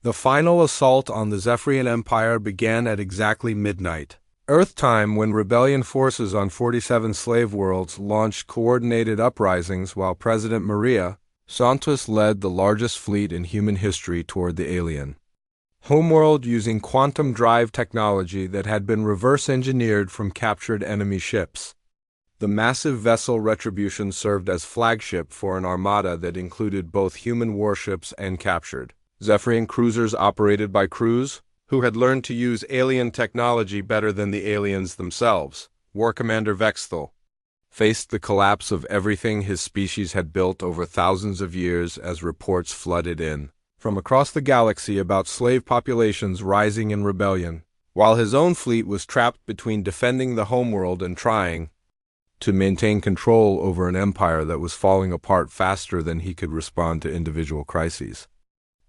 The final assault on the Zephyrian Empire began at exactly midnight Earth time, when rebellion forces on 47 slave worlds launched coordinated uprisings while President Maria Santos led the largest fleet in human history toward the alien homeworld using quantum drive technology that had been reverse-engineered from captured enemy ships. The massive vessel Retribution served as flagship for an armada that included both human warships and captured Zephyrian cruisers operated by crews who had learned to use alien technology better than the aliens themselves. War Commander Vexthal faced the collapse of everything his species had built over thousands of years as reports flooded in from across the galaxy about slave populations rising in rebellion, while his own fleet was trapped between defending the homeworld and trying to maintain control over an empire that was falling apart faster than he could respond to individual crises.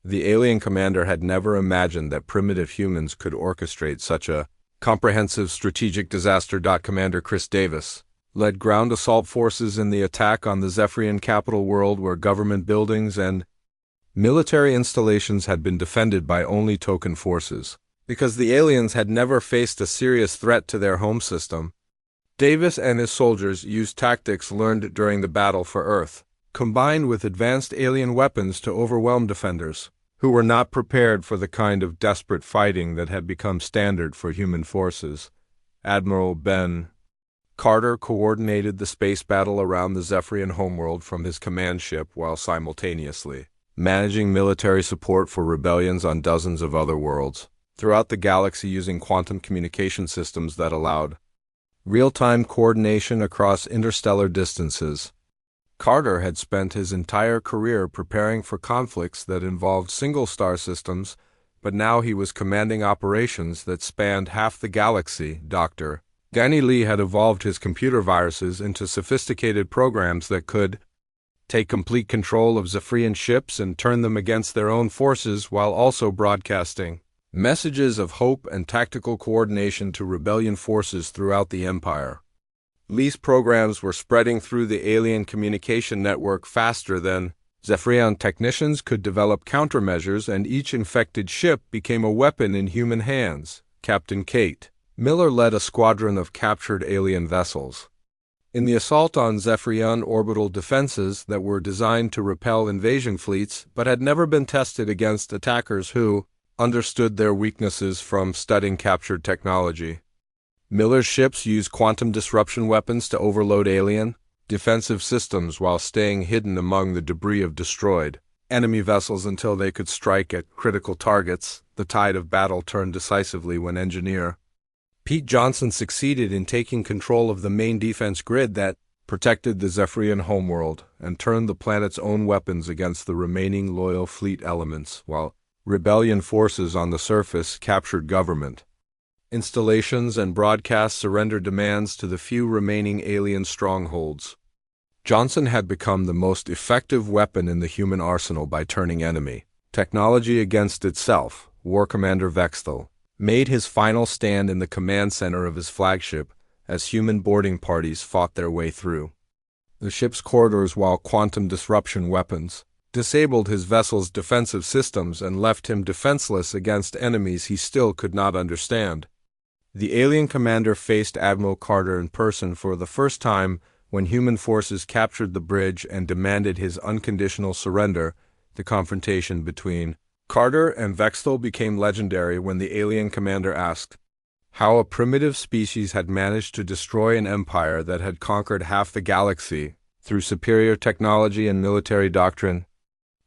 The alien commander had never imagined that primitive humans could orchestrate such a comprehensive strategic disaster. Commander Chris Davis led ground assault forces in the attack on the Zephyrian capital world, where government buildings and military installations had been defended by only token forces. Because the aliens had never faced a serious threat to their home system, Davis and his soldiers used tactics learned during the battle for Earth, combined with advanced alien weapons to overwhelm defenders who were not prepared for the kind of desperate fighting that had become standard for human forces. Admiral Ben Carter coordinated the space battle around the Zephyrian homeworld from his command ship while simultaneously managing military support for rebellions on dozens of other worlds throughout the galaxy using quantum communication systems that allowed real-time coordination across interstellar distances. Carter had spent his entire career preparing for conflicts that involved single-star systems, but now he was commanding operations that spanned half the galaxy. Dr. Danny Lee had evolved his computer viruses into sophisticated programs that could take complete control of Zephyrian ships and turn them against their own forces while also broadcasting messages of hope and tactical coordination to rebellion forces throughout the Empire. Lee's programs were spreading through the alien communication network faster than Zephyrian technicians could develop countermeasures, and each infected ship became a weapon in human hands. Captain Kate Miller led a squadron of captured alien vessels in the assault on Zephyrian orbital defenses that were designed to repel invasion fleets but had never been tested against attackers who understood their weaknesses from studying captured technology. Miller's ships used quantum disruption weapons to overload alien defensive systems while staying hidden among the debris of destroyed enemy vessels until they could strike at critical targets. The tide of battle turned decisively when engineer Pete Johnson succeeded in taking control of the main defense grid that protected the Zephyrian homeworld and turned the planet's own weapons against the remaining loyal fleet elements, while rebellion forces on the surface captured government installations and broadcast surrender demands to the few remaining alien strongholds. Johnson had become the most effective weapon in the human arsenal by turning enemy technology against itself. War Commander Vexthal made his final stand in the command center of his flagship as human boarding parties fought their way through the ship's corridors, while quantum disruption weapons disabled his vessel's defensive systems and left him defenseless against enemies he still could not understand. The alien commander faced Admiral Carter in person for the first time when human forces captured the bridge and demanded his unconditional surrender. The confrontation between Carter and Vexthal became legendary when the alien commander asked how a primitive species had managed to destroy an empire that had conquered half the galaxy through superior technology and military doctrine.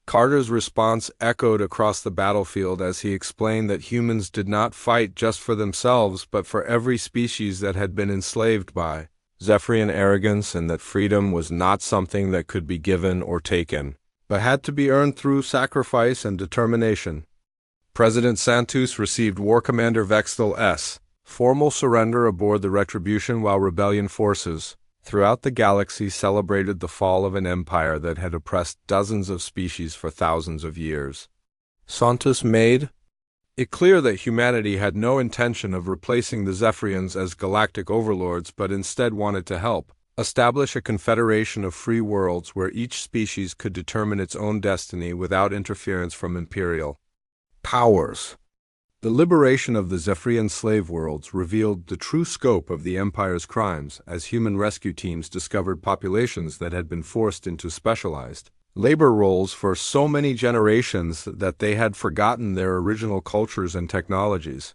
Carter's response echoed across the battlefield as he explained that humans did not fight just for themselves but for every species that had been enslaved by Zephyrian arrogance, and that freedom was not something that could be given or taken, but had to be earned through sacrifice and determination. President Santos received War Commander Vexthal's formal surrender aboard the Retribution, while rebellion forces throughout the galaxy celebrated the fall of an empire that had oppressed dozens of species for thousands of years. Santos made it clear that humanity had no intention of replacing the Zephyrians as galactic overlords, but instead wanted to help establish a confederation of free worlds where each species could determine its own destiny without interference from imperial Powers. The liberation of the Zephyrian slave worlds revealed the true scope of the Empire's crimes as human rescue teams discovered populations that had been forced into specialized labor roles for so many generations that they had forgotten their original cultures and technologies.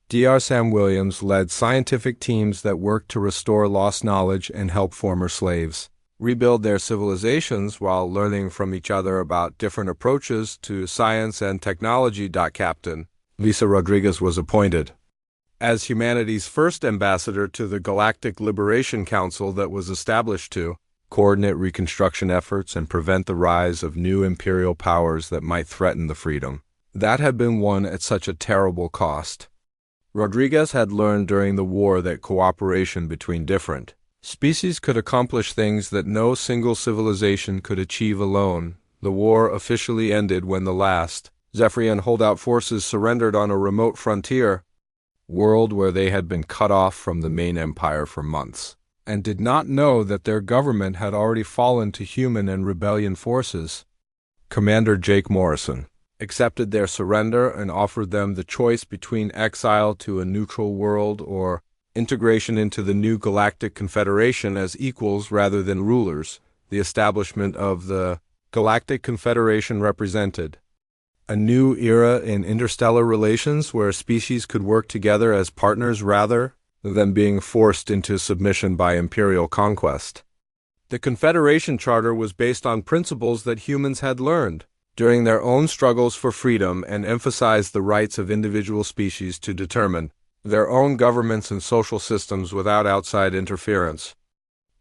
Dr. Sam Williams led scientific teams that worked to restore lost knowledge and help former slaves rebuild their civilizations while learning from each other about different approaches to science and technology. Captain Lisa Rodriguez was appointed as humanity's first ambassador to the Galactic Liberation Council that was established to coordinate reconstruction efforts and prevent the rise of new imperial powers that might threaten the freedom that had been won at such a terrible cost. Rodriguez had learned during the war that cooperation between different species could accomplish things that no single civilization could achieve alone. The war officially ended when the last Zephyrian holdout forces surrendered on a remote frontier world where they had been cut off from the main empire for months, and did not know that their government had already fallen to human and rebellion forces. Commander Jake Morrison accepted their surrender and offered them the choice between exile to a neutral world or integration into the new Galactic Confederation as equals rather than rulers. The establishment of the Galactic Confederation represented a new era in interstellar relations where species could work together as partners rather than being forced into submission by imperial conquest. The Confederation Charter was based on principles that humans had learned during their own struggles for freedom and emphasized the rights of individual species to determine their own governments and social systems without outside interference.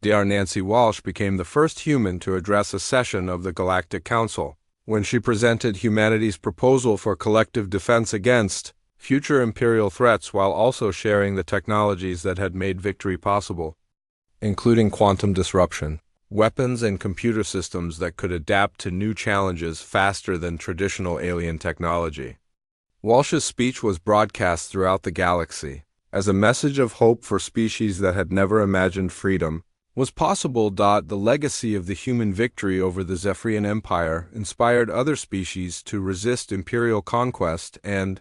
Dr. Nancy Walsh became the first human to address a session of the Galactic Council when she presented humanity's proposal for collective defense against future imperial threats while also sharing the technologies that had made victory possible, including quantum disruption, weapons and computer systems that could adapt to new challenges faster than traditional alien technology. Walsh's speech was broadcast throughout the galaxy as a message of hope for species that had never imagined freedom was possible. The legacy of the human victory over the Zephyrian Empire inspired other species to resist imperial conquest and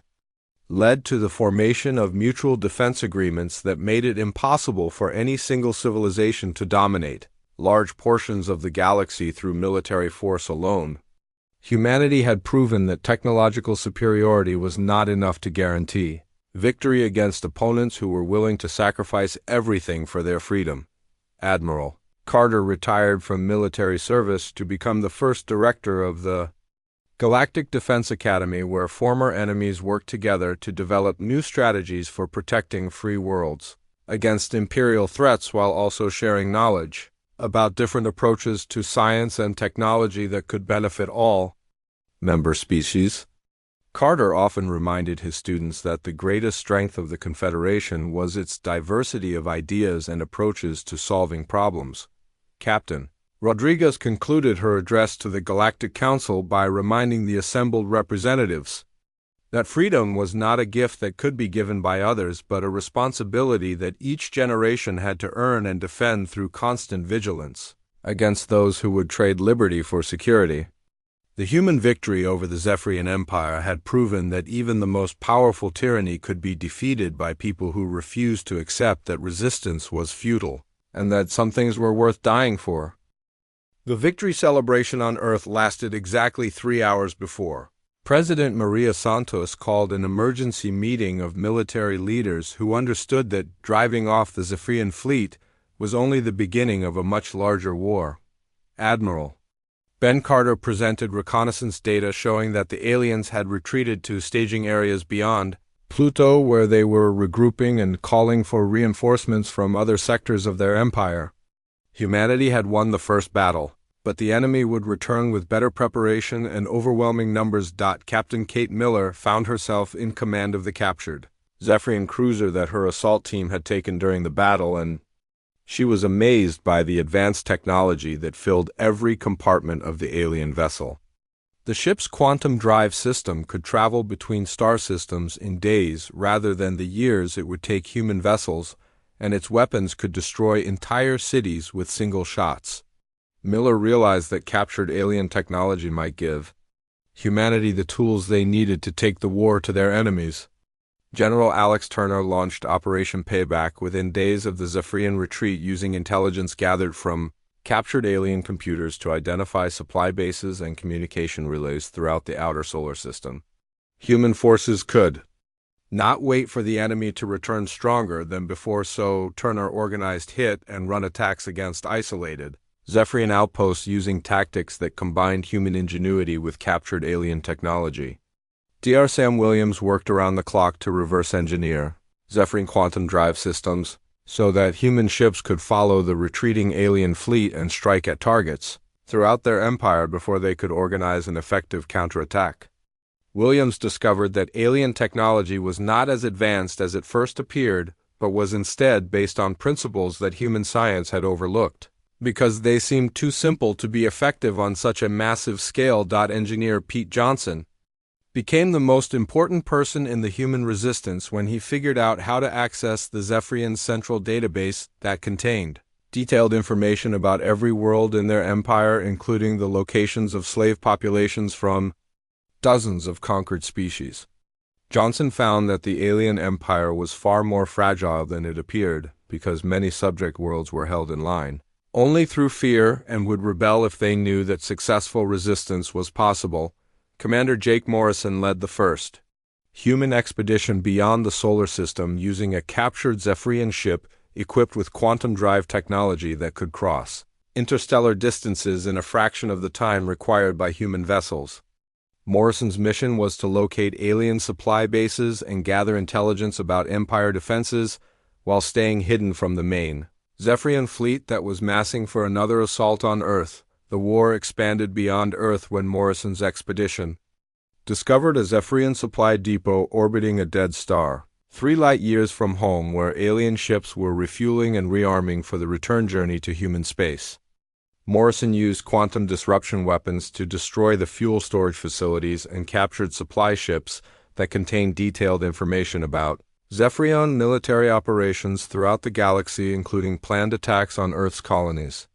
led to the formation of mutual defense agreements that made it impossible for any single civilization to dominate large portions of the galaxy through military force alone. Humanity had proven that technological superiority was not enough to guarantee victory against opponents who were willing to sacrifice everything for their freedom. Admiral Carter retired from military service to become the first director of the Galactic Defense Academy, where former enemies worked together to develop new strategies for protecting free worlds against imperial threats while also sharing knowledge about different approaches to science and technology that could benefit all member species. Carter often reminded his students that the greatest strength of the Confederation was its diversity of ideas and approaches to solving problems. Captain Rodriguez concluded her address to the Galactic Council by reminding the assembled representatives that freedom was not a gift that could be given by others, but a responsibility that each generation had to earn and defend through constant vigilance against those who would trade liberty for security. The human victory over the Zephyrian Empire had proven that even the most powerful tyranny could be defeated by people who refused to accept that resistance was futile, and that some things were worth dying for. The victory celebration on Earth lasted exactly 3 hours before President Maria Santos called an emergency meeting of military leaders who understood that driving off the Zephyrian fleet was only the beginning of a much larger war. Admiral Ben Carter presented reconnaissance data showing that the aliens had retreated to staging areas beyond Pluto, where they were regrouping and calling for reinforcements from other sectors of their empire. Humanity had won the first battle, but the enemy would return with better preparation and overwhelming numbers. Captain Kate Miller found herself in command of the captured Zephyrian cruiser that her assault team had taken during the battle, and she was amazed by the advanced technology that filled every compartment of the alien vessel. The ship's quantum drive system could travel between star systems in days rather than the years it would take human vessels, and its weapons could destroy entire cities with single shots. Miller realized that captured alien technology might give humanity the tools they needed to take the war to their enemies. General Alex Turner launched Operation Payback within days of the Zephyrian retreat using intelligence gathered from captured alien computers to identify supply bases and communication relays throughout the outer solar system. Human forces could not wait for the enemy to return stronger than before, so Turner organized hit-and-run attacks against isolated Zephyrian outposts using tactics that combined human ingenuity with captured alien technology. Dr. Sam Williams worked around the clock to reverse engineer Zephyrian quantum drive systems so that human ships could follow the retreating alien fleet and strike at targets throughout their empire before they could organize an effective counterattack. Williams discovered that alien technology was not as advanced as it first appeared, but was instead based on principles that human science had overlooked, because they seemed too simple to be effective on such a massive scale. Engineer Pete Johnson became the most important person in the human resistance when he figured out how to access the Zephyrian central database that contained detailed information about every world in their empire, including the locations of slave populations from dozens of conquered species. Johnson found that the alien empire was far more fragile than it appeared because many subject worlds were held in line only through fear and would rebel if they knew that successful resistance was possible. Commander Jake Morrison led the first human expedition beyond the solar system using a captured Zephyrian ship equipped with quantum drive technology that could cross interstellar distances in a fraction of the time required by human vessels. Morrison's mission was to locate alien supply bases and gather intelligence about Empire defenses while staying hidden from the main Zephyrian fleet that was massing for another assault on Earth. The war expanded beyond Earth when Morrison's expedition discovered a Zephyrian supply depot orbiting a dead star, 3 light-years from home, where alien ships were refueling and rearming for the return journey to human space. Morrison used quantum disruption weapons to destroy the fuel storage facilities and captured supply ships that contained detailed information about Zephyrian military operations throughout the galaxy, including planned attacks on Earth's colonies.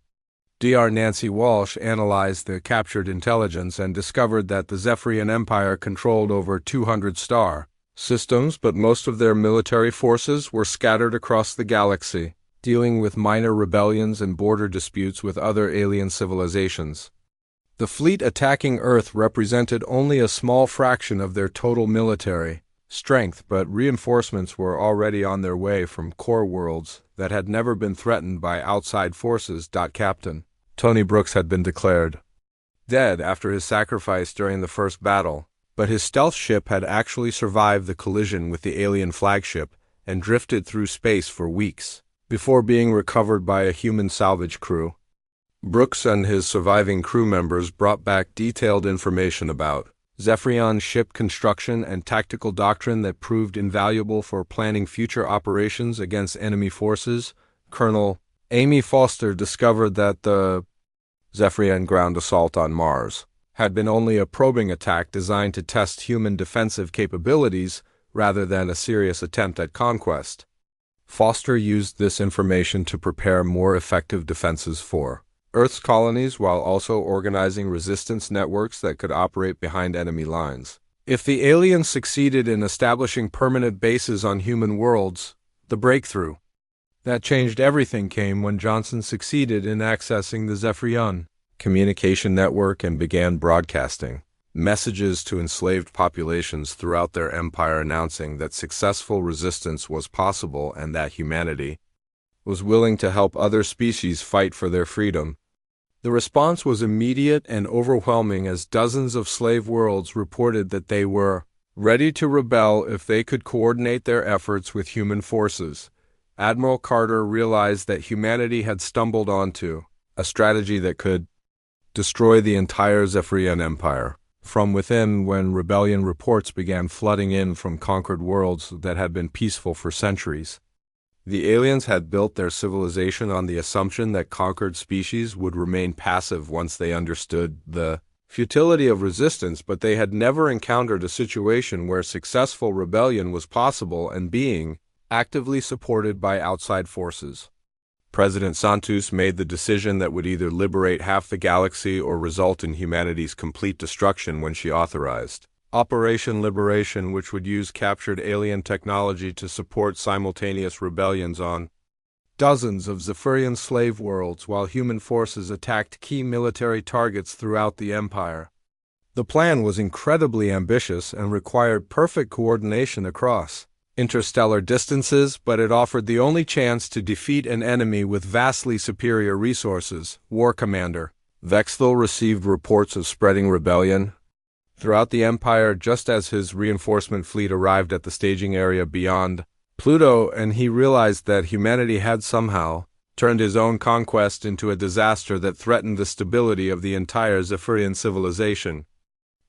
Dr. Nancy Walsh analyzed the captured intelligence and discovered that the Zephyrian Empire controlled over 200 star systems, but most of their military forces were scattered across the galaxy, dealing with minor rebellions and border disputes with other alien civilizations. The fleet attacking Earth represented only a small fraction of their total military strength, but reinforcements were already on their way from core worlds that had never been threatened by outside forces. Captain Tony Brooks had been declared dead after his sacrifice during the first battle, but his stealth ship had actually survived the collision with the alien flagship and drifted through space for weeks before being recovered by a human salvage crew. Brooks and his surviving crew members brought back detailed information about Zephyrian ship construction and tactical doctrine that proved invaluable for planning future operations against enemy forces. Colonel Amy Foster discovered that the Zephyrian ground assault on Mars had been only a probing attack designed to test human defensive capabilities rather than a serious attempt at conquest. Foster used this information to prepare more effective defenses for Earth's colonies while also organizing resistance networks that could operate behind enemy lines. If the aliens succeeded in establishing permanent bases on human worlds, the breakthrough that changed everything came when Johnson succeeded in accessing the Zephyrian communication network and began broadcasting messages to enslaved populations throughout their empire announcing that successful resistance was possible and that humanity was willing to help other species fight for their freedom. The response was immediate and overwhelming as dozens of slave worlds reported that they were ready to rebel if they could coordinate their efforts with human forces. Admiral Carter realized that humanity had stumbled onto a strategy that could destroy the entire Zephyrian Empire from within when rebellion reports began flooding in from conquered worlds that had been peaceful for centuries. The aliens had built their civilization on the assumption that conquered species would remain passive once they understood the futility of resistance, but they had never encountered a situation where successful rebellion was possible and being actively supported by outside forces. President Santos made the decision that would either liberate half the galaxy or result in humanity's complete destruction when she authorized Operation Liberation, which would use captured alien technology to support simultaneous rebellions on dozens of Zephyrian slave worlds while human forces attacked key military targets throughout the Empire. The plan was incredibly ambitious and required perfect coordination across interstellar distances, but it offered the only chance to defeat an enemy with vastly superior resources. War Commander Vexthal received reports of spreading rebellion throughout the Empire just as his reinforcement fleet arrived at the staging area beyond Pluto, and he realized that humanity had somehow turned his own conquest into a disaster that threatened the stability of the entire Zephyrian civilization.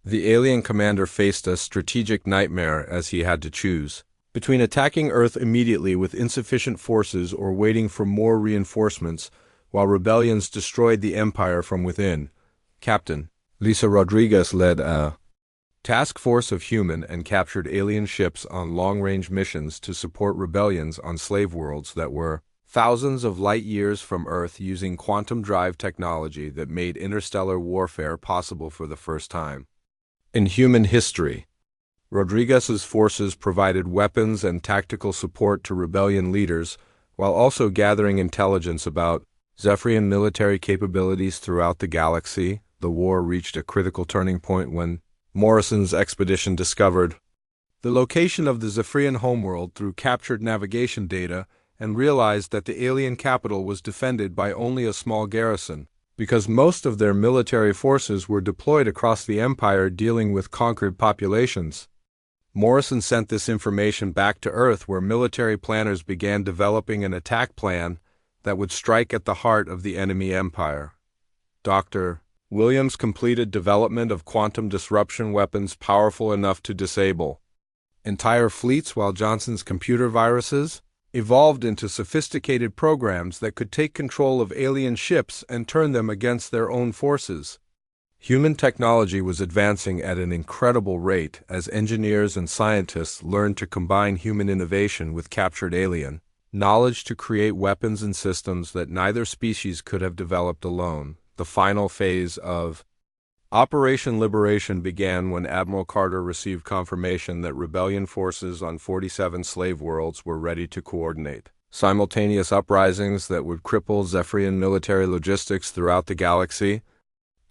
The alien commander faced a strategic nightmare as he had to choose between attacking Earth immediately with insufficient forces or waiting for more reinforcements while rebellions destroyed the Empire from within. Captain Lisa Rodriguez led a task force of human and captured alien ships on long-range missions to support rebellions on slave worlds that were thousands of light years from Earth using quantum drive technology that made interstellar warfare possible for the first time in human history. Rodriguez's forces provided weapons and tactical support to rebellion leaders while also gathering intelligence about Zephyrian military capabilities throughout the galaxy. The war reached a critical turning point when Morrison's expedition discovered the location of the Zephyrian homeworld through captured navigation data and realized that the alien capital was defended by only a small garrison, because most of their military forces were deployed across the Empire dealing with conquered populations. Morrison sent this information back to Earth, where military planners began developing an attack plan that would strike at the heart of the enemy empire. Dr. Williams completed development of quantum disruption weapons powerful enough to disable entire fleets, while Johnson's computer viruses evolved into sophisticated programs that could take control of alien ships and turn them against their own forces. Human technology was advancing at an incredible rate as engineers and scientists learned to combine human innovation with captured alien knowledge to create weapons and systems that neither species could have developed alone. The final phase of Operation Liberation began when Admiral Carter received confirmation that rebellion forces on 47 slave worlds were ready to coordinate simultaneous uprisings that would cripple Zephyrian military logistics throughout the galaxy.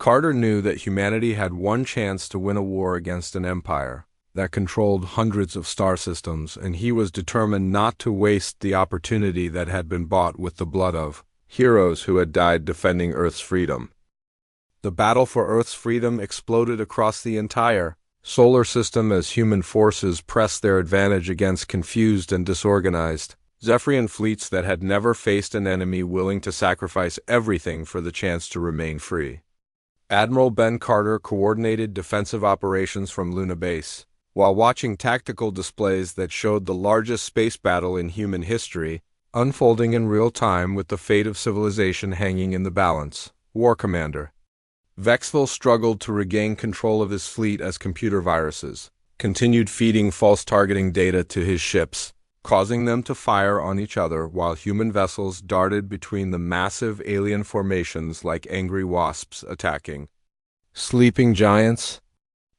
Carter knew that humanity had one chance to win a war against an empire that controlled hundreds of star systems, and he was determined not to waste the opportunity that had been bought with the blood of heroes who had died defending Earth's freedom. The battle for Earth's freedom exploded across the entire solar system as human forces pressed their advantage against confused and disorganized Zephyrian fleets that had never faced an enemy willing to sacrifice everything for the chance to remain free. Admiral Ben Carter coordinated defensive operations from Luna Base, while watching tactical displays that showed the largest space battle in human history, unfolding in real time with the fate of civilization hanging in the balance. War Commander Vexthal struggled to regain control of his fleet as computer viruses continued feeding false targeting data to his ships, causing them to fire on each other while human vessels darted between the massive alien formations like angry wasps attacking sleeping giants.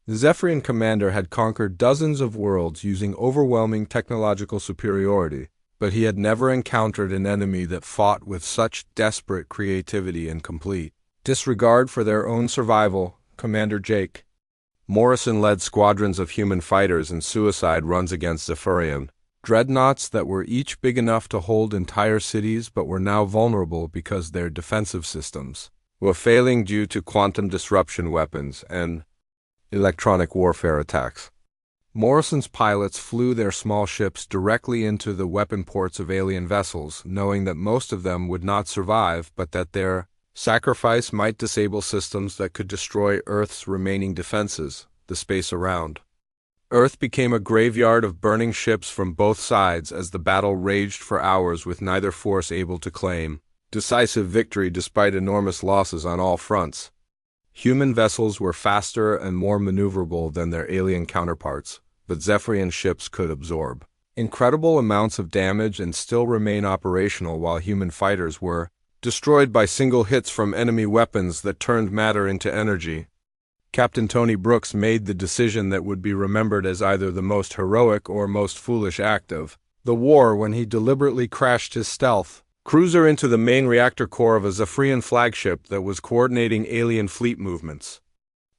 The Zephyrian commander had conquered dozens of worlds using overwhelming technological superiority, but he had never encountered an enemy that fought with such desperate creativity and complete disregard for their own survival. Commander Jake Morrison led squadrons of human fighters in suicide runs against Zephyrian dreadnoughts that were each big enough to hold entire cities but were now vulnerable because their defensive systems were failing due to quantum disruption weapons and electronic warfare attacks. Morrison's pilots flew their small ships directly into the weapon ports of alien vessels, knowing that most of them would not survive, but that their sacrifice might disable systems that could destroy Earth's remaining defenses, the space around Earth became a graveyard of burning ships from both sides as the battle raged for hours with neither force able to claim decisive victory despite enormous losses on all fronts. Human vessels were faster and more maneuverable than their alien counterparts, but Zephyrian ships could absorb incredible amounts of damage and still remain operational while human fighters were destroyed by single hits from enemy weapons that turned matter into energy. Captain Tony Brooks made the decision that would be remembered as either the most heroic or most foolish act of the war when he deliberately crashed his stealth cruiser into the main reactor core of a Zephyrian flagship that was coordinating alien fleet movements.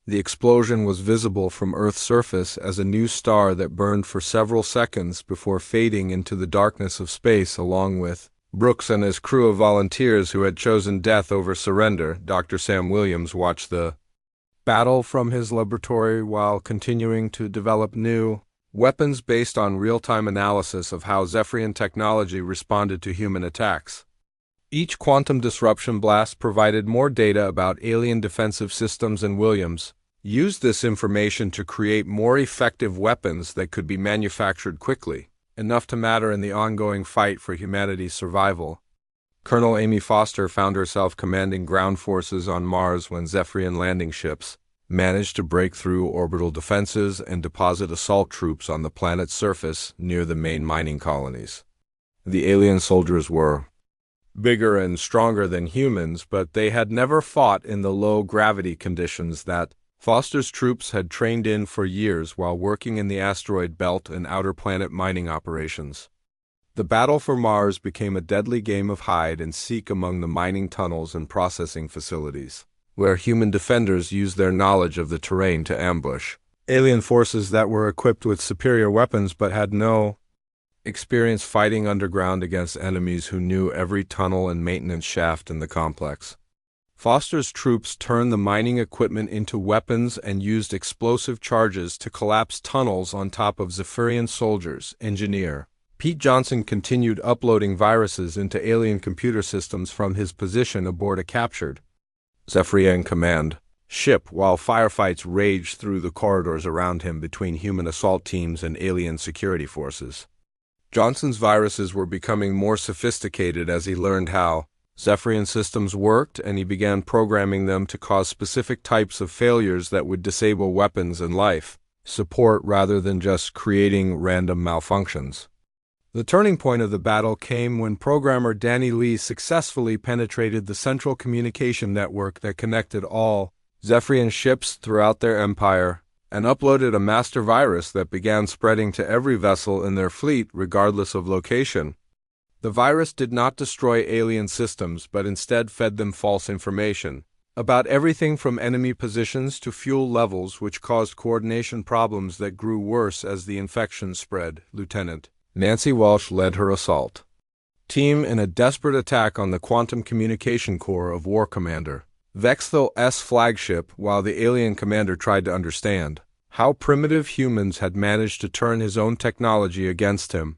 The explosion was visible from Earth's surface as a new star that burned for several seconds before fading into the darkness of space along with Brooks and his crew of volunteers who had chosen death over surrender. Dr. Sam Williams watched the battle from his laboratory while continuing to develop new weapons based on real-time analysis of how Zephyrian technology responded to human attacks. Each quantum disruption blast provided more data about alien defensive systems, and Williams used this information to create more effective weapons that could be manufactured quickly, enough to matter in the ongoing fight for humanity's survival. Colonel Amy Foster found herself commanding ground forces on Mars when Zephyrian landing ships managed to break through orbital defenses and deposit assault troops on the planet's surface near the main mining colonies. The alien soldiers were bigger and stronger than humans, but they had never fought in the low-gravity conditions that Foster's troops had trained in for years while working in the asteroid belt and outer planet mining operations. The battle for Mars became a deadly game of hide-and-seek among the mining tunnels and processing facilities, where human defenders used their knowledge of the terrain to ambush alien forces that were equipped with superior weapons but had no experience fighting underground against enemies who knew every tunnel and maintenance shaft in the complex. Foster's troops turned the mining equipment into weapons and used explosive charges to collapse tunnels on top of Zephyrian soldiers. Engineer Pete Johnson continued uploading viruses into alien computer systems from his position aboard a captured Zephyrian command ship while firefights raged through the corridors around him between human assault teams and alien security forces. Johnson's viruses were becoming more sophisticated as he learned how Zephyrian systems worked, and he began programming them to cause specific types of failures that would disable weapons and life support rather than just creating random malfunctions. The turning point of the battle came when programmer Danny Lee successfully penetrated the central communication network that connected all Zephyrian ships throughout their empire and uploaded a master virus that began spreading to every vessel in their fleet regardless of location. The virus did not destroy alien systems, but instead fed them false information about everything from enemy positions to fuel levels, which caused coordination problems that grew worse as the infection spread. Lieutenant Nancy Walsh led her assault team in a desperate attack on the quantum communication core of War Commander Vexthal S flagship, while the alien commander tried to understand how primitive humans had managed to turn his own technology against him.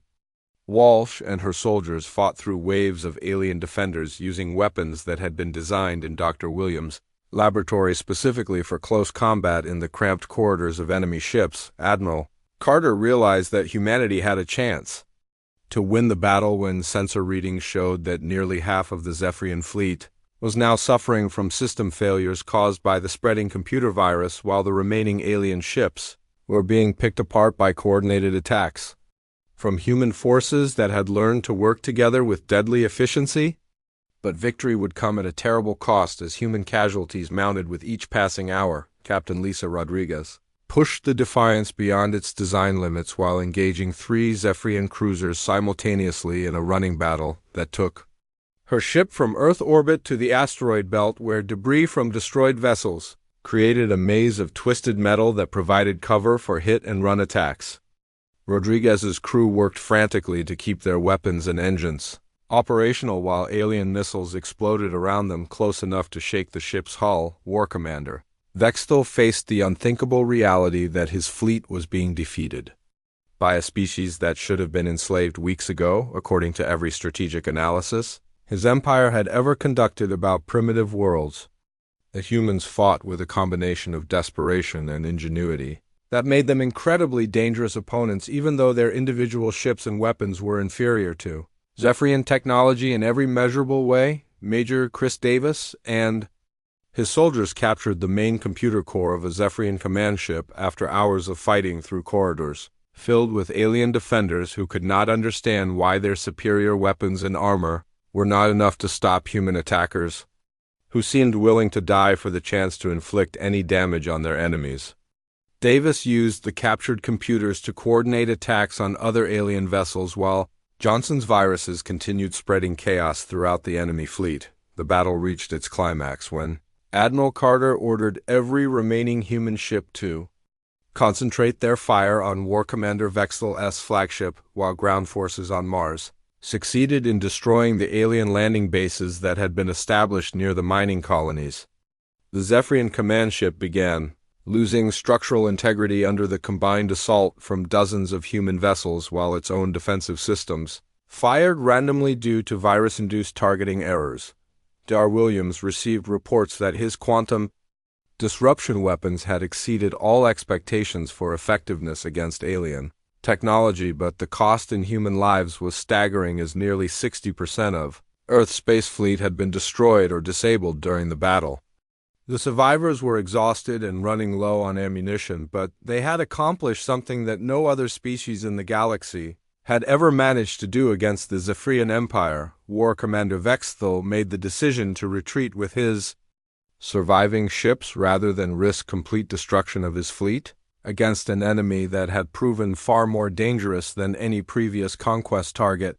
Walsh and her soldiers fought through waves of alien defenders using weapons that had been designed in Dr. Williams' laboratory specifically for close combat in the cramped corridors of enemy ships. Admiral Carter realized that humanity had a chance to win the battle when sensor readings showed that nearly half of the Zephyrian fleet was now suffering from system failures caused by the spreading computer virus, while the remaining alien ships were being picked apart by coordinated attacks from human forces that had learned to work together with deadly efficiency. But victory would come at a terrible cost as human casualties mounted with each passing hour. Captain Lisa Rodriguez pushed the Defiance beyond its design limits while engaging 3 Zephyrian cruisers simultaneously in a running battle that took her ship from Earth orbit to the asteroid belt, where debris from destroyed vessels created a maze of twisted metal that provided cover for hit-and-run attacks. Rodriguez's crew worked frantically to keep their weapons and engines operational while alien missiles exploded around them close enough to shake the ship's hull. War Commander Vexthal faced the unthinkable reality that his fleet was being defeated by a species that should have been enslaved weeks ago, according to every strategic analysis his empire had ever conducted about primitive worlds. The humans fought with a combination of desperation and ingenuity that made them incredibly dangerous opponents, even though their individual ships and weapons were inferior to Zephyrian technology in every measurable way. Major Chris Davis and his soldiers captured the main computer core of a Zephyrian command ship after hours of fighting through corridors filled with alien defenders who could not understand why their superior weapons and armor were not enough to stop human attackers, who seemed willing to die for the chance to inflict any damage on their enemies. Davis used the captured computers to coordinate attacks on other alien vessels while Johnson's viruses continued spreading chaos throughout the enemy fleet. The battle reached its climax when Admiral Carter ordered every remaining human ship to concentrate their fire on War Commander Vextel's flagship, while ground forces on Mars succeeded in destroying the alien landing bases that had been established near the mining colonies. The Zephyrian command ship began losing structural integrity under the combined assault from dozens of human vessels, while its own defensive systems fired randomly due to virus-induced targeting errors. Dar Williams received reports that his quantum disruption weapons had exceeded all expectations for effectiveness against alien technology, but the cost in human lives was staggering, as nearly 60% of Earth's space fleet had been destroyed or disabled during the battle. The survivors were exhausted and running low on ammunition, but they had accomplished something that no other species in the galaxy had ever managed to do against the Zephyrian Empire. War Commander Vextel made the decision to retreat with his surviving ships rather than risk complete destruction of his fleet against an enemy that had proven far more dangerous than any previous conquest target.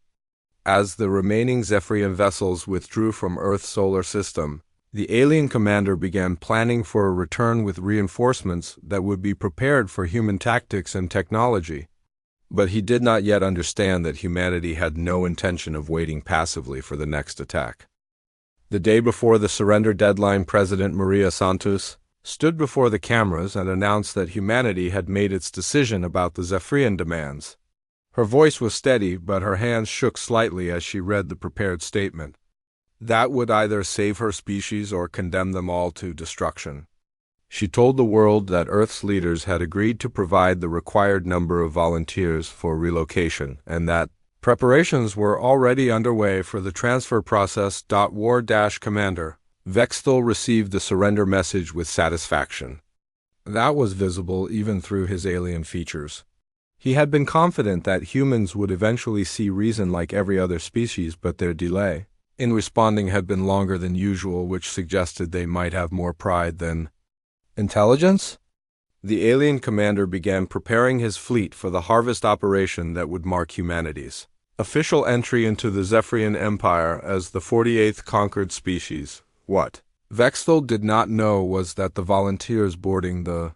As the remaining Zephyrian vessels withdrew from Earth's solar system, the alien commander began planning for a return with reinforcements that would be prepared for human tactics and technology. But he did not yet understand that humanity had no intention of waiting passively for the next attack. The day before the surrender deadline, President Maria Santos stood before the cameras and announced that humanity had made its decision about the Zephyrian demands. Her voice was steady, but her hands shook slightly as she read the prepared statement. That would either save her species or condemn them all to destruction. She told the world that Earth's leaders had agreed to provide the required number of volunteers for relocation, and that preparations were already underway for the transfer process. War-Commander Vextel received the surrender message with satisfaction. That was visible even through his alien features. He had been confident that humans would eventually see reason like every other species, but their delay in responding had been longer than usual, which suggested they might have more pride than intelligence. The alien commander began preparing his fleet for the harvest operation that would mark humanity's official entry into the Zephyrian Empire as the 48th conquered species. What Vextel did not know was that the volunteers boarding the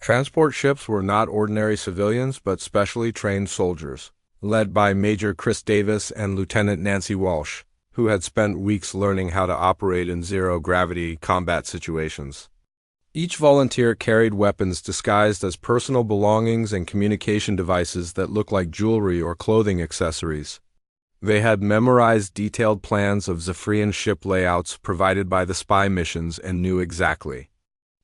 transport ships were not ordinary civilians, but specially trained soldiers, led by Major Chris Davis and Lieutenant Nancy Walsh, who had spent weeks learning how to operate in zero-gravity combat situations. Each volunteer carried weapons disguised as personal belongings and communication devices that looked like jewelry or clothing accessories. They had memorized detailed plans of Zephyrian ship layouts provided by the spy missions and knew exactly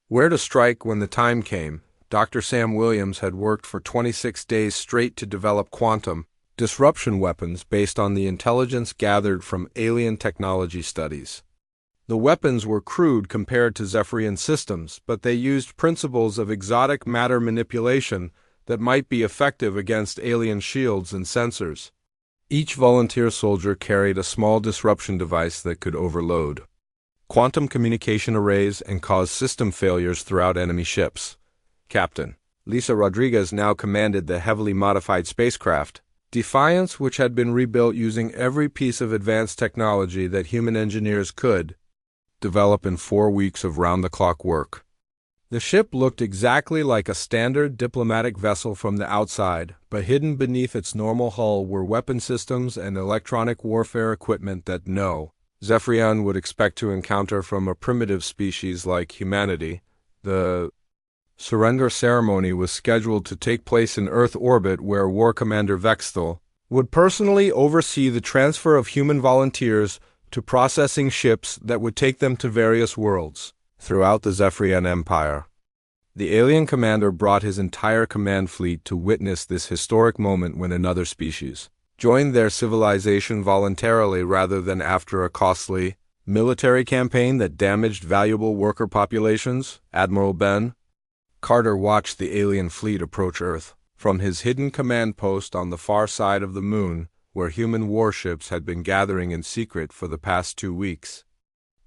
where to strike when the time came. Dr. Sam Williams had worked for 26 days straight to develop quantum disruption weapons based on the intelligence gathered from alien technology studies. The weapons were crude compared to Zephyrian systems, but they used principles of exotic matter manipulation that might be effective against alien shields and sensors. Each volunteer soldier carried a small disruption device that could overload quantum communication arrays and cause system failures throughout enemy ships. Captain Lisa Rodriguez now commanded the heavily modified spacecraft Defiance, which had been rebuilt using every piece of advanced technology that human engineers could develop in 4 weeks of round-the-clock work. The ship looked exactly like a standard diplomatic vessel from the outside, but hidden beneath its normal hull were weapon systems and electronic warfare equipment that no Zephyrian would expect to encounter from a primitive species like humanity. The surrender ceremony was scheduled to take place in Earth orbit, where War Commander Vextel would personally oversee the transfer of human volunteers to processing ships that would take them to various worlds throughout the Zephyrian Empire. The alien commander brought his entire command fleet to witness this historic moment when another species joined their civilization voluntarily rather than after a costly military campaign that damaged valuable worker populations. Admiral Ben Carter watched the alien fleet approach Earth from his hidden command post on the far side of the moon, where human warships had been gathering in secret for the past 2 weeks.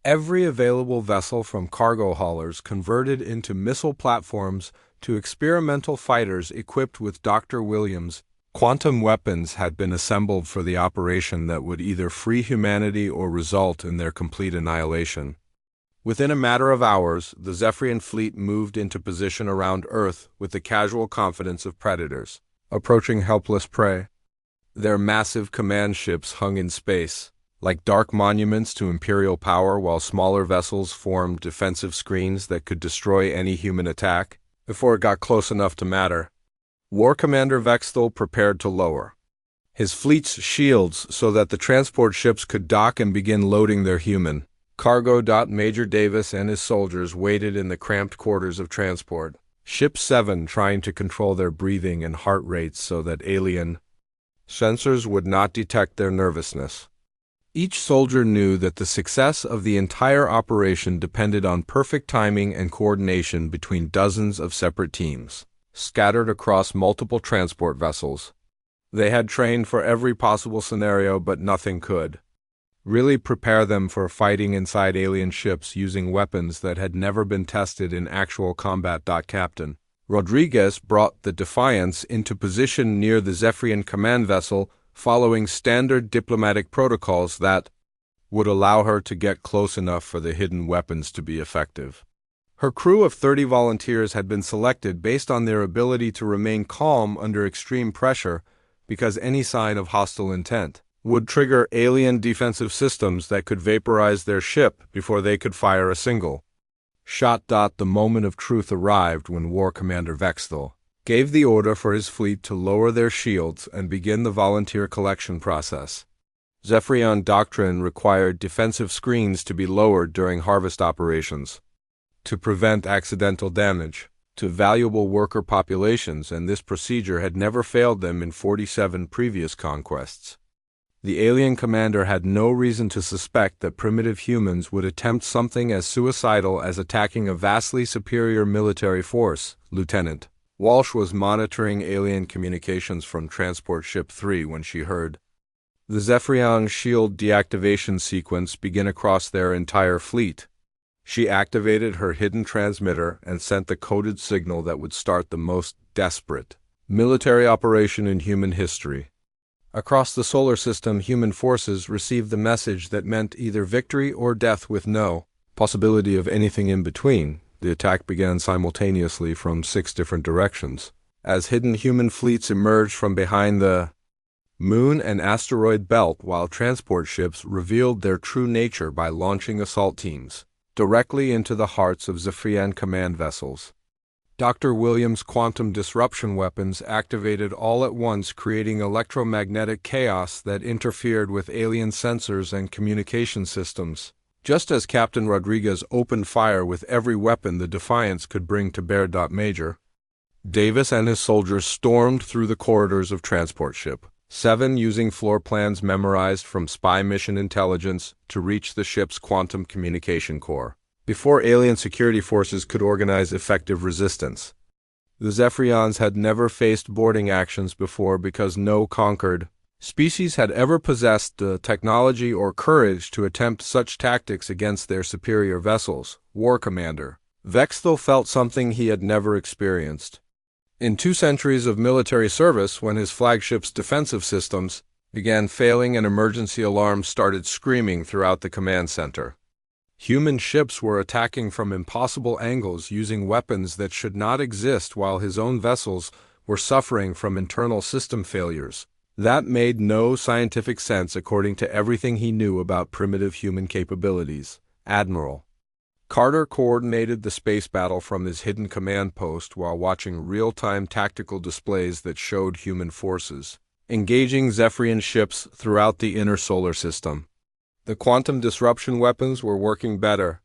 Every available vessel from cargo haulers converted into missile platforms to experimental fighters equipped with Dr. Williams' quantum weapons had been assembled for the operation that would either free humanity or result in their complete annihilation. Within a matter of hours, the Zephyrian fleet moved into position around Earth with the casual confidence of predators, approaching helpless prey. Their massive command ships hung in space, like dark monuments to imperial power, while smaller vessels formed defensive screens that could destroy any human attack before it got close enough to matter. War Commander Vexthal prepared to lower his fleet's shields so that the transport ships could dock and begin loading their human cargo. Major Davis and his soldiers waited in the cramped quarters of transport, Ship 7 trying to control their breathing and heart rates so that alien sensors would not detect their nervousness. Each soldier knew that the success of the entire operation depended on perfect timing and coordination between dozens of separate teams, scattered across multiple transport vessels. They had trained for every possible scenario, but nothing could really prepare them for fighting inside alien ships using weapons that had never been tested in actual combat. Captain Rodriguez brought the Defiance into position near the Zephyrian command vessel, following standard diplomatic protocols that would allow her to get close enough for the hidden weapons to be effective. Her crew of 30 volunteers had been selected based on their ability to remain calm under extreme pressure, because any sign of hostile intent would trigger alien defensive systems that could vaporize their ship before they could fire a single shot. The moment of truth arrived when War Commander Vexthal gave the order for his fleet to lower their shields and begin the volunteer collection process. Zephyrian doctrine required defensive screens to be lowered during harvest operations to prevent accidental damage to valuable worker populations, and this procedure had never failed them in 47 previous conquests. The alien commander had no reason to suspect that primitive humans would attempt something as suicidal as attacking a vastly superior military force. Lieutenant Walsh was monitoring alien communications from Transport Ship 3 when she heard the Zephyrian shield deactivation sequence begin across their entire fleet. She activated her hidden transmitter and sent the coded signal that would start the most desperate military operation in human history. Across the solar system, human forces received the message that meant either victory or death with no possibility of anything in between. The attack began simultaneously from 6 different directions, as hidden human fleets emerged from behind the moon and asteroid belt, while transport ships revealed their true nature by launching assault teams directly into the hearts of Zephyrian command vessels. Dr. Williams' quantum disruption weapons activated all at once, creating electromagnetic chaos that interfered with alien sensors and communication systems, just as Captain Rodriguez opened fire with every weapon the Defiance could bring to bear. Major Davis and his soldiers stormed through the corridors of Transport Ship 7 using floor plans memorized from spy mission intelligence to reach the ship's quantum communication core before alien security forces could organize effective resistance. The Zephyrians had never faced boarding actions before because no conquered species had ever possessed the technology or courage to attempt such tactics against their superior vessels. War Commander Vexthal felt something he had never experienced in 2 centuries of military service, when his flagship's defensive systems began failing and emergency alarms started screaming throughout the command center. Human ships were attacking from impossible angles using weapons that should not exist, while his own vessels were suffering from internal system failures. That made no scientific sense according to everything he knew about primitive human capabilities. Admiral Carter coordinated the space battle from his hidden command post while watching real-time tactical displays that showed human forces engaging Zephyrian ships throughout the inner solar system. The quantum disruption weapons were working better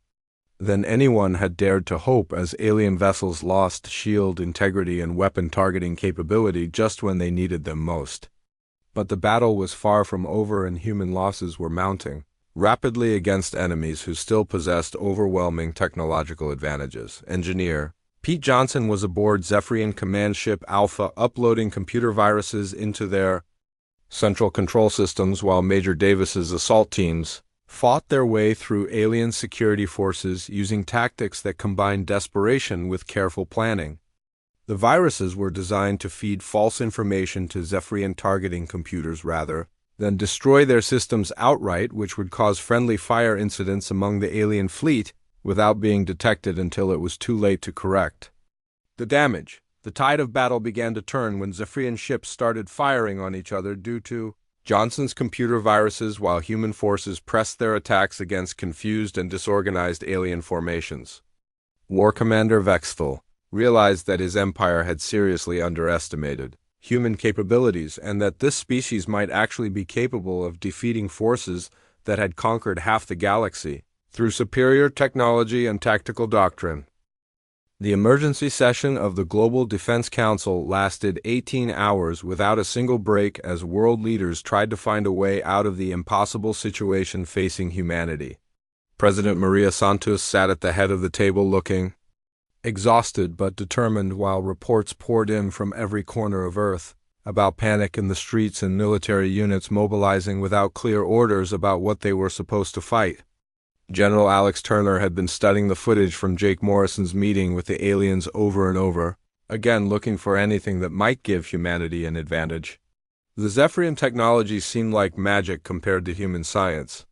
than anyone had dared to hope, as alien vessels lost shield integrity and weapon targeting capability just when they needed them most. But the battle was far from over, and human losses were mounting rapidly against enemies who still possessed overwhelming technological advantages. Engineer Pete Johnson was aboard Zephyrian Command Ship Alpha uploading computer viruses into their central control systems while Major Davis's assault teams fought their way through alien security forces using tactics that combined desperation with careful planning. The viruses were designed to feed false information to Zephyrian targeting computers rather than destroy their systems outright, which would cause friendly fire incidents among the alien fleet without being detected until it was too late to correct the damage. The tide of battle began to turn when Zephyrian ships started firing on each other due to Johnson's computer viruses while human forces pressed their attacks against confused and disorganized alien formations. War Commander Vexthal realized that his empire had seriously underestimated human capabilities and that this species might actually be capable of defeating forces that had conquered half the galaxy through superior technology and tactical doctrine. The emergency session of the Global Defense Council lasted 18 hours without a single break as world leaders tried to find a way out of the impossible situation facing humanity. President Maria Santos sat at the head of the table looking exhausted but determined while reports poured in from every corner of Earth about panic in the streets and military units mobilizing without clear orders about what they were supposed to fight. General Alex Turner had been studying the footage from Jake Morrison's meeting with the aliens over and over, again looking for anything that might give humanity an advantage. The Zephyrian technology seemed like magic compared to human science.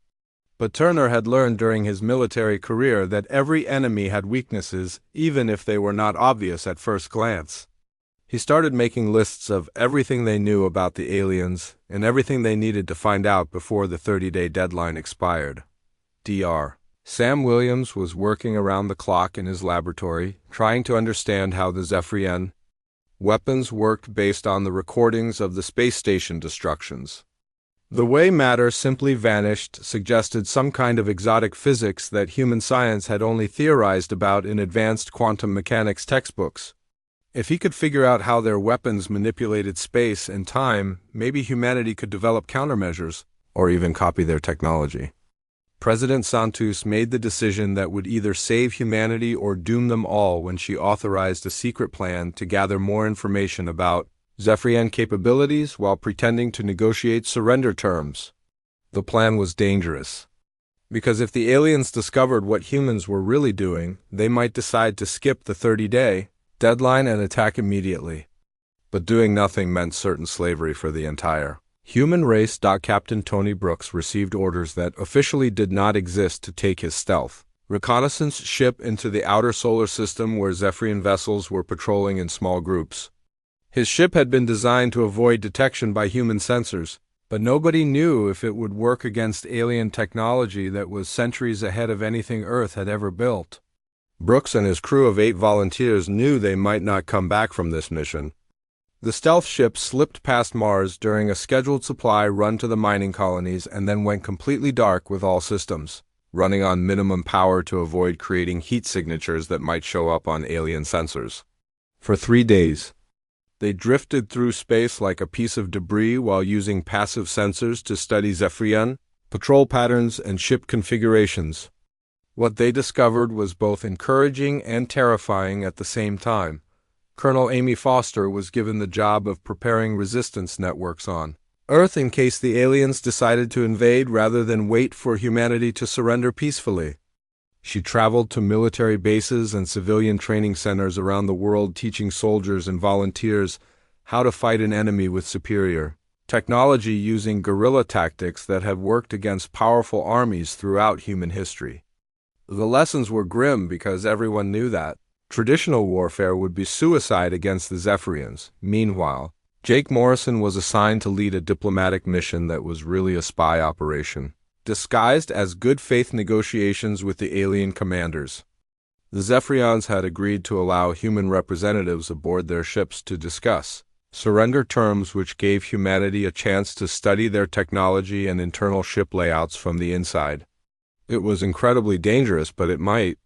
But Turner had learned during his military career that every enemy had weaknesses, even if they were not obvious at first glance. He started making lists of everything they knew about the aliens and everything they needed to find out before the 30-day deadline expired. Dr. Sam Williams was working around the clock in his laboratory, trying to understand how the Zephyrian weapons worked based on the recordings of the space station destructions. The way matter simply vanished suggested some kind of exotic physics that human science had only theorized about in advanced quantum mechanics textbooks. If he could figure out how their weapons manipulated space and time, maybe humanity could develop countermeasures, or even copy their technology. President Santos made the decision that would either save humanity or doom them all when she authorized a secret plan to gather more information about Zephyrian capabilities while pretending to negotiate surrender terms. The plan was dangerous, because if the aliens discovered what humans were really doing, they might decide to skip the 30-day deadline and attack immediately. But doing nothing meant certain slavery for the entire human race. Captain Tony Brooks received orders that officially did not exist to take his stealth reconnaissance ship into the outer solar system where Zephyrian vessels were patrolling in small groups. His ship had been designed to avoid detection by human sensors, but nobody knew if it would work against alien technology that was centuries ahead of anything Earth had ever built. Brooks and his crew of 8 volunteers knew they might not come back from this mission. The stealth ship slipped past Mars during a scheduled supply run to the mining colonies and then went completely dark with all systems, running on minimum power to avoid creating heat signatures that might show up on alien sensors. For 3 days, they drifted through space like a piece of debris while using passive sensors to study Zephyrian patrol patterns and ship configurations. What they discovered was both encouraging and terrifying at the same time. Colonel Amy Foster was given the job of preparing resistance networks on Earth in case the aliens decided to invade rather than wait for humanity to surrender peacefully. She traveled to military bases and civilian training centers around the world teaching soldiers and volunteers how to fight an enemy with superior technology using guerrilla tactics that have worked against powerful armies throughout human history. The lessons were grim because everyone knew that traditional warfare would be suicide against the Zephyrians. Meanwhile, Jake Morrison was assigned to lead a diplomatic mission that was really a spy operation, disguised as good faith negotiations with the alien commanders. The Zephyrians had agreed to allow human representatives aboard their ships to discuss surrender terms which gave humanity a chance to study their technology and internal ship layouts from the inside. It was incredibly dangerous, but it might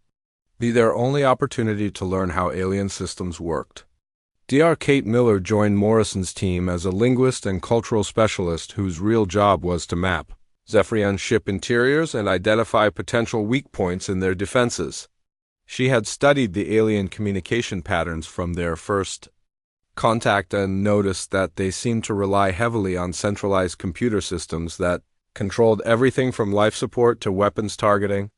be their only opportunity to learn how alien systems worked. Dr. Kate Miller joined Morrison's team as a linguist and cultural specialist whose real job was to map Zephyrian ship interiors and identify potential weak points in their defenses. She had studied the alien communication patterns from their first contact and noticed that they seemed to rely heavily on centralized computer systems that controlled everything from life support to weapons targeting.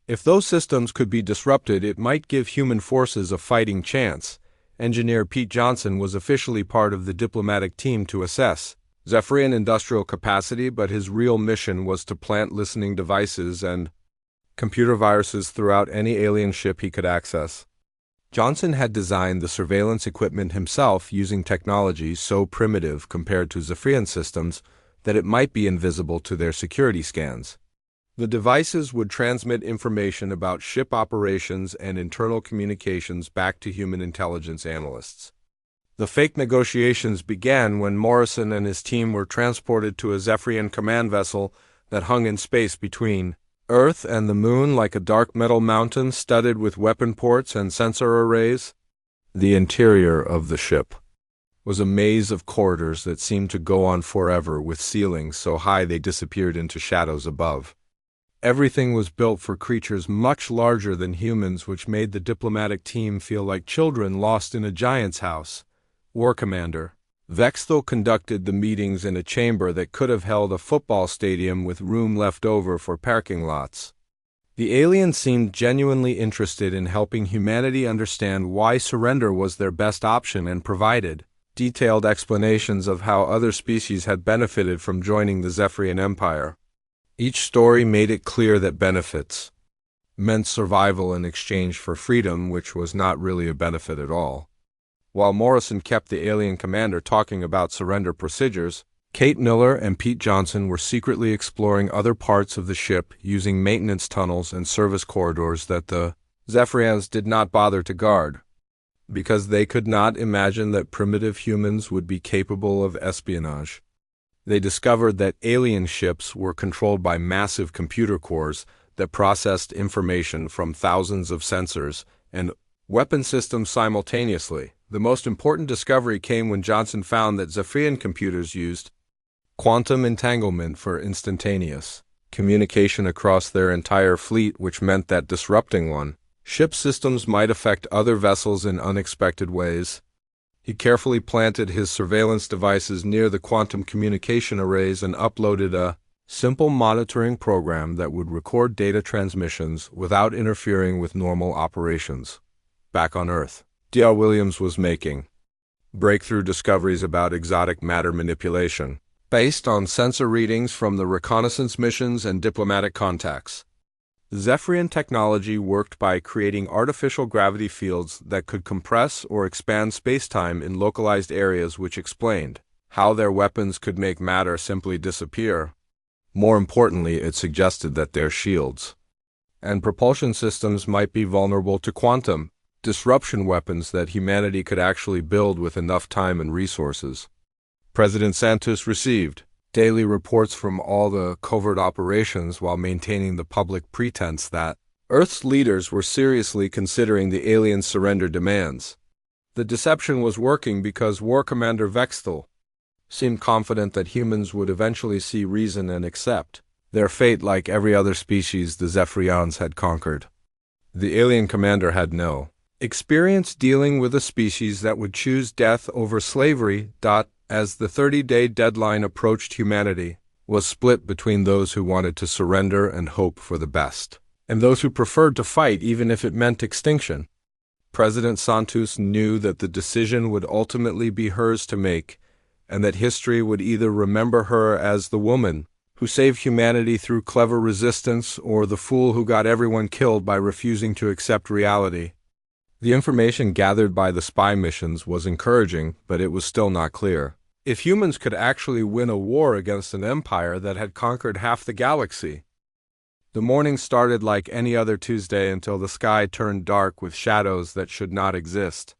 If those systems could be disrupted, it might give human forces a fighting chance. Engineer Pete Johnson was officially part of the diplomatic team to assess Zephyrian industrial capacity, but his real mission was to plant listening devices and computer viruses throughout any alien ship he could access. Johnson had designed the surveillance equipment himself using technology so primitive compared to Zephyrian systems that it might be invisible to their security scans. The devices would transmit information about ship operations and internal communications back to human intelligence analysts. The fake negotiations began when Morrison and his team were transported to a Zephyrian command vessel that hung in space between Earth and the Moon like a dark metal mountain studded with weapon ports and sensor arrays. The interior of the ship was a maze of corridors that seemed to go on forever, with ceilings so high they disappeared into shadows above. Everything was built for creatures much larger than humans, which made the diplomatic team feel like children lost in a giant's house. War Commander Vexthal conducted the meetings in a chamber that could have held a football stadium with room left over for parking lots. The aliens seemed genuinely interested in helping humanity understand why surrender was their best option and provided detailed explanations of how other species had benefited from joining the Zephyrian Empire. Each story made it clear that benefits meant survival in exchange for freedom, which was not really a benefit at all. While Morrison kept the alien commander talking about surrender procedures, Kate Miller and Pete Johnson were secretly exploring other parts of the ship using maintenance tunnels and service corridors that the Zephyrians did not bother to guard, because they could not imagine that primitive humans would be capable of espionage. They discovered that alien ships were controlled by massive computer cores that processed information from thousands of sensors and weapon systems simultaneously. The most important discovery came when Johnson found that Zephyrian computers used quantum entanglement for instantaneous communication across their entire fleet, which meant that disrupting one ship systems might affect other vessels in unexpected ways. He carefully planted his surveillance devices near the quantum communication arrays and uploaded a simple monitoring program that would record data transmissions without interfering with normal operations. Back on Earth, D.R. Williams was making breakthrough discoveries about exotic matter manipulation, based on sensor readings from the reconnaissance missions and diplomatic contacts. Zephyrian technology worked by creating artificial gravity fields that could compress or expand spacetime in localized areas, which explained how their weapons could make matter simply disappear. More importantly, it suggested that their shields and propulsion systems might be vulnerable to quantum disruption weapons that humanity could actually build with enough time and resources. President Santos received daily reports from all the covert operations while maintaining the public pretense that Earth's leaders were seriously considering the alien surrender demands. The deception was working because War Commander Vexthal seemed confident that humans would eventually see reason and accept their fate like every other species the Zephyrians had conquered. The alien commander had no experience dealing with a species that would choose death over slavery. As the 30-day deadline approached, humanity was split between those who wanted to surrender and hope for the best, and those who preferred to fight even if it meant extinction. President Santos knew that the decision would ultimately be hers to make, and that history would either remember her as the woman who saved humanity through clever resistance or the fool who got everyone killed by refusing to accept reality. The information gathered by the spy missions was encouraging, but it was still not clear if humans could actually win a war against an empire that had conquered half the galaxy. The morning started like any other Tuesday until the sky turned dark with shadows that should not exist.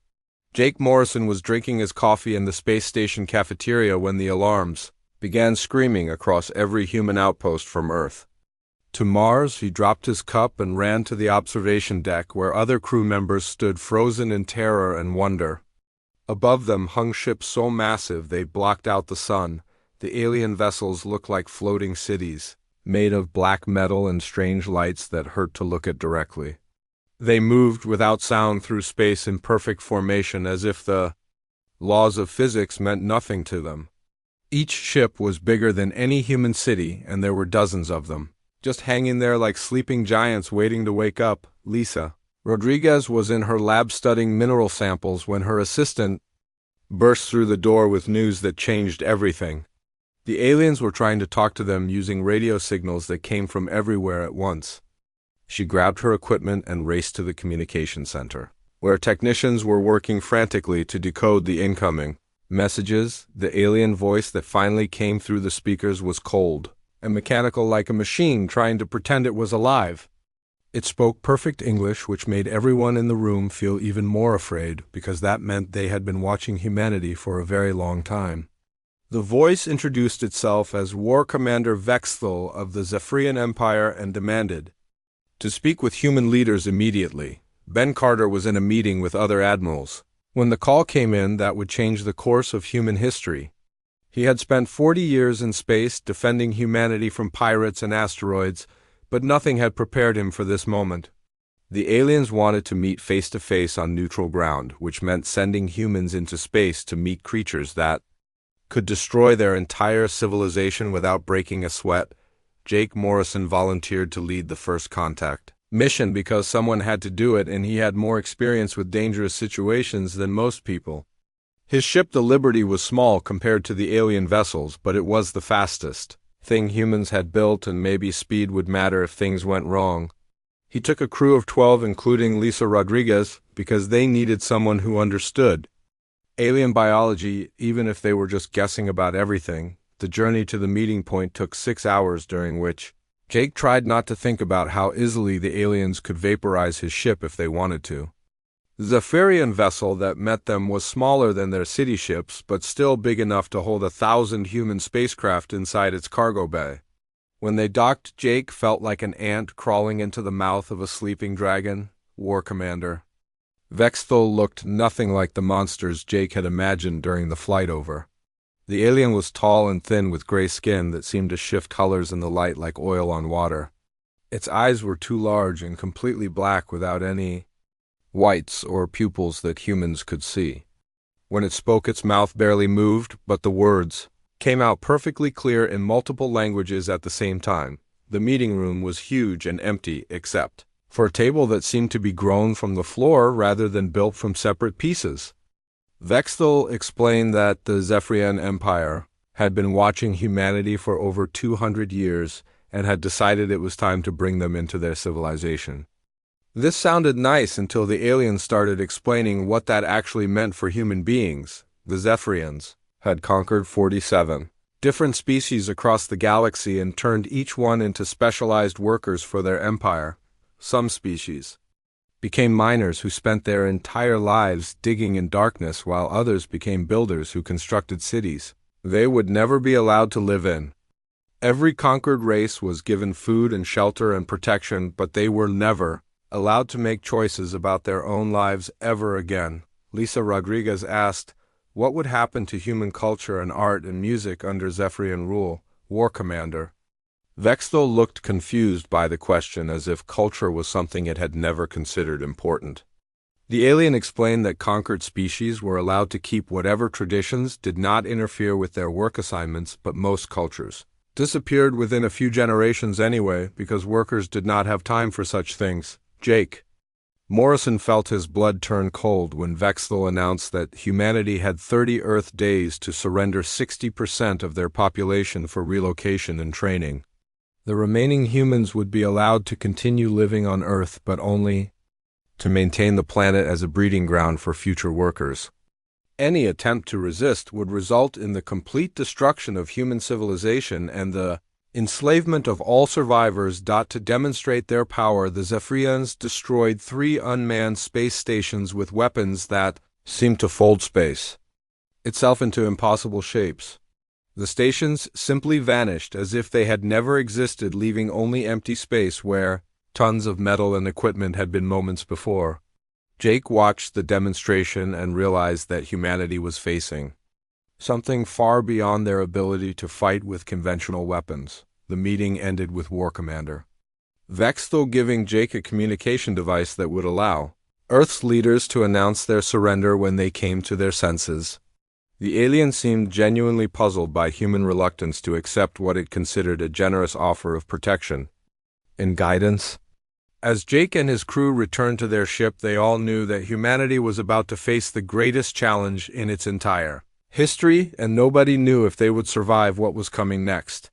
Jake Morrison was drinking his coffee in the space station cafeteria when the alarms began screaming across every human outpost from Earth to Mars. He dropped his cup and ran to the observation deck, where other crew members stood frozen in terror and wonder. Above them hung ships so massive they blocked out the sun. The alien vessels looked like floating cities, made of black metal and strange lights that hurt to look at directly. They moved without sound through space in perfect formation as if the laws of physics meant nothing to them. Each ship was bigger than any human city, and there were dozens of them, just hanging there like sleeping giants waiting to wake up. Lisa Rodriguez was in her lab studying mineral samples when her assistant burst through the door with news that changed everything. The aliens were trying to talk to them using radio signals that came from everywhere at once. She grabbed her equipment and raced to the communication center, where technicians were working frantically to decode the incoming messages. The alien voice that finally came through the speakers was cold and mechanical, like a machine trying to pretend it was alive. It spoke perfect English, which made everyone in the room feel even more afraid, because that meant they had been watching humanity for a very long time. The voice introduced itself as War Commander Vexthal of the Zephyrian Empire and demanded to speak with human leaders immediately. Ben Carter was in a meeting with other admirals when the call came in that would change the course of human history. He had spent 40 years in space defending humanity from pirates and asteroids, but nothing had prepared him for this moment. The aliens wanted to meet face-to-face on neutral ground, which meant sending humans into space to meet creatures that could destroy their entire civilization without breaking a sweat. Jake Morrison volunteered to lead the first contact mission because someone had to do it, and he had more experience with dangerous situations than most people. His ship, the Liberty, was small compared to the alien vessels, but it was the fastest thing humans had built, and maybe speed would matter if things went wrong. He took a crew of 12, including Lisa Rodriguez, because they needed someone who understood alien biology, even if they were just guessing about everything. The journey to the meeting point took 6 hours, during which Jake tried not to think about how easily the aliens could vaporize his ship if they wanted to. The Zephyrian vessel that met them was smaller than their city ships, but still big enough to hold 1,000 human spacecraft inside its cargo bay. When they docked, Jake felt like an ant crawling into the mouth of a sleeping dragon. War Commander Vexthal looked nothing like the monsters Jake had imagined during the flight over. The alien was tall and thin with gray skin that seemed to shift colors in the light like oil on water. Its eyes were too large and completely black without any whites or pupils that humans could see. When it spoke, its mouth barely moved, but the words came out perfectly clear in multiple languages at the same time. The meeting room was huge and empty, except for a table that seemed to be grown from the floor rather than built from separate pieces. Vexthal explained that the Zephyrian Empire had been watching humanity for over 200 years and had decided it was time to bring them into their civilization. This sounded nice until the aliens started explaining what that actually meant for human beings. The Zephyrians had conquered 47 different species across the galaxy and turned each one into specialized workers for their empire. Some species became miners who spent their entire lives digging in darkness, while others became builders who constructed cities they would never be allowed to live in. Every conquered race was given food and shelter and protection, but they were never allowed to make choices about their own lives ever again. Lisa Rodriguez asked, what would happen to human culture and art and music under Zephyrian rule? War Commander Vexthal looked confused by the question, as if culture was something it had never considered important. The alien explained that conquered species were allowed to keep whatever traditions did not interfere with their work assignments, but most cultures disappeared within a few generations anyway, because workers did not have time for such things. Jake Morrison felt his blood turn cold when Vexthal announced that humanity had 30 Earth days to surrender 60% of their population for relocation and training. The remaining humans would be allowed to continue living on Earth, but only to maintain the planet as a breeding ground for future workers. Any attempt to resist would result in the complete destruction of human civilization and the enslavement of all survivors. To demonstrate their power, the Zephyrians destroyed 3 unmanned space stations with weapons that seemed to fold space itself into impossible shapes. The stations simply vanished as if they had never existed, leaving only empty space where tons of metal and equipment had been moments before. Jake watched the demonstration and realized that humanity was facing something far beyond their ability to fight with conventional weapons. The meeting ended with War Commander Vexthal giving Jake a communication device that would allow Earth's leaders to announce their surrender when they came to their senses. The alien seemed genuinely puzzled by human reluctance to accept what it considered a generous offer of protection and guidance. As Jake and his crew returned to their ship, they all knew that humanity was about to face the greatest challenge in its entire history, and nobody knew if they would survive what was coming next.